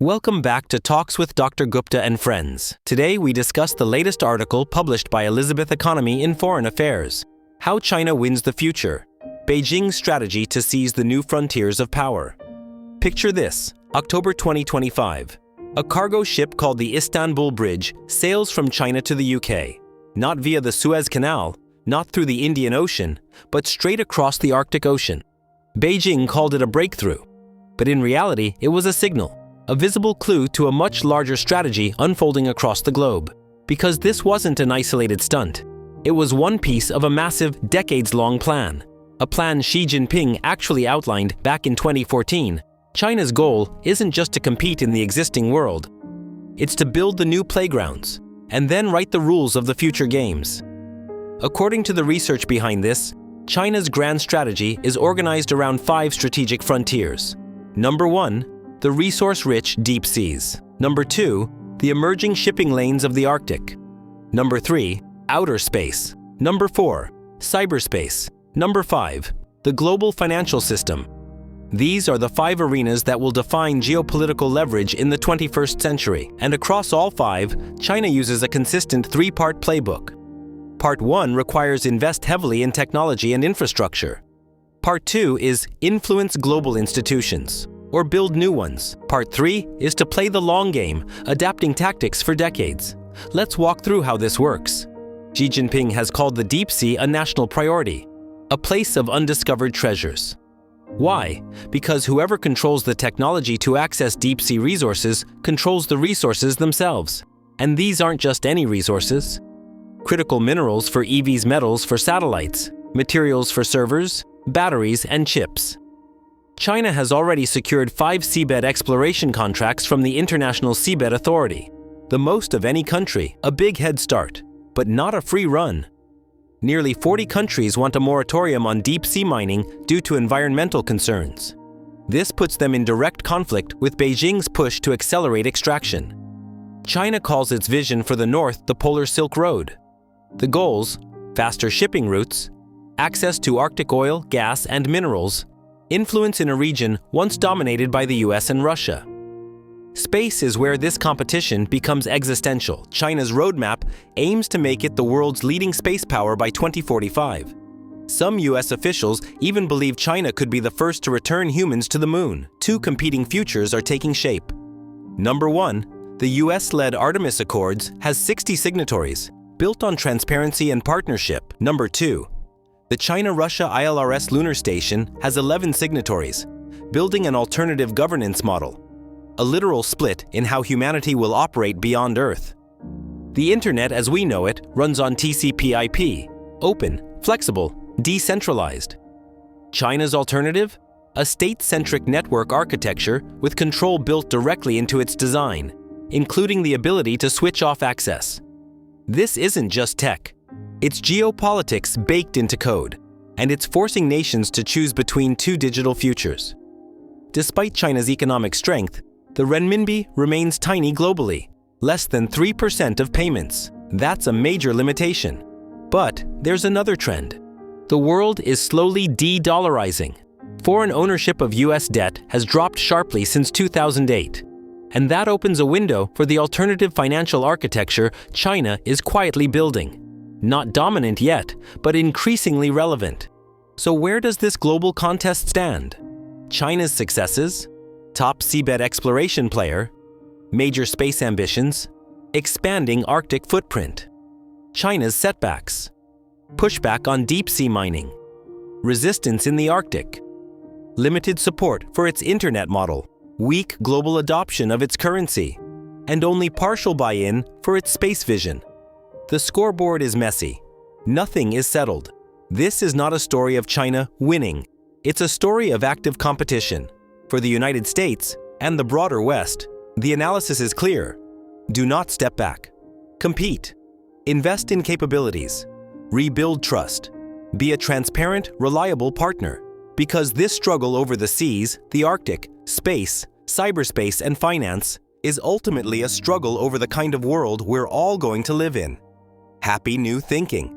Welcome back to Talks with Dr. Gupta and Friends. Today we discuss the latest article published by Elizabeth Economy in Foreign Affairs, How China Wins the Future, Beijing's Strategy to Seize the New Frontiers of Power. Picture this, October 2025. A cargo ship called the Istanbul Bridge sails from China to the UK, not via the Suez Canal, not through the Indian Ocean, but straight across the Arctic Ocean. Beijing called it a breakthrough, but in reality it was a signal. A visible clue to a much larger strategy unfolding across the globe. Because this wasn't an isolated stunt. It was one piece of a massive, decades-long plan. A plan Xi Jinping actually outlined back in 2014. China's goal isn't just to compete in the existing world. It's to build the new playgrounds, and then write the rules of the future games. According to the research behind this, China's grand strategy is organized around 5 strategic frontiers. Number 1, the resource-rich deep seas. Number 2, the emerging shipping lanes of the Arctic. Number 3, outer space. Number 4, cyberspace. Number 5, the global financial system. These are the 5 arenas that will define geopolitical leverage in the 21st century. And across all 5, China uses a consistent 3-part playbook. Part 1 requires invest heavily in technology and infrastructure. Part 2 is influence global institutions, or build new ones. Part 3 is to play the long game, adapting tactics for decades. Let's walk through how this works. Xi Jinping has called the deep sea a national priority, a place of undiscovered treasures. Why? Because whoever controls the technology to access deep sea resources controls the resources themselves. And these aren't just any resources. Critical minerals for EVs, metals for satellites, materials for servers, batteries, and chips. China has already secured 5 seabed exploration contracts from the International Seabed Authority. The most of any country, a big head start, but not a free run. Nearly 40 countries want a moratorium on deep sea mining due to environmental concerns. This puts them in direct conflict with Beijing's push to accelerate extraction. China calls its vision for the north the Polar Silk Road. The goals: faster shipping routes, access to Arctic oil, gas, and minerals, influence in a region once dominated by the US and Russia. Space is where this competition becomes existential. China's roadmap aims to make it the world's leading space power by 2045. Some US officials even believe China could be the first to return humans to the moon. 2 competing futures are taking shape. Number 1, the US-led Artemis Accords has 60 signatories, built on transparency and partnership. Number 2, the China-Russia ILRS lunar station has 11 signatories, building an alternative governance model, a literal split in how humanity will operate beyond Earth. The Internet as we know it runs on TCP/IP, open, flexible, decentralized. China's alternative? A state-centric network architecture with control built directly into its design, including the ability to switch off access. This isn't just tech. It's geopolitics baked into code, and it's forcing nations to choose between 2 digital futures. Despite China's economic strength, the renminbi remains tiny globally, less than 3% of payments. That's a major limitation. But there's another trend. The world is slowly de-dollarizing. Foreign ownership of US debt has dropped sharply since 2008, and that opens a window for the alternative financial architecture China is quietly building. Not dominant yet, but increasingly relevant. So where does this global contest stand? China's successes? Top seabed exploration player? Major space ambitions? Expanding Arctic footprint? China's setbacks? Pushback on deep sea mining? Resistance in the Arctic? Limited support for its internet model? Weak global adoption of its currency? And only partial buy-in for its space vision? The scoreboard is messy. Nothing is settled. This is not a story of China winning. It's a story of active competition. For the United States and the broader West, the analysis is clear. Do not step back. Compete. Invest in capabilities. Rebuild trust. Be a transparent, reliable partner. Because this struggle over the seas, the Arctic, space, cyberspace, and finance is ultimately a struggle over the kind of world we're all going to live in. Happy new thinking!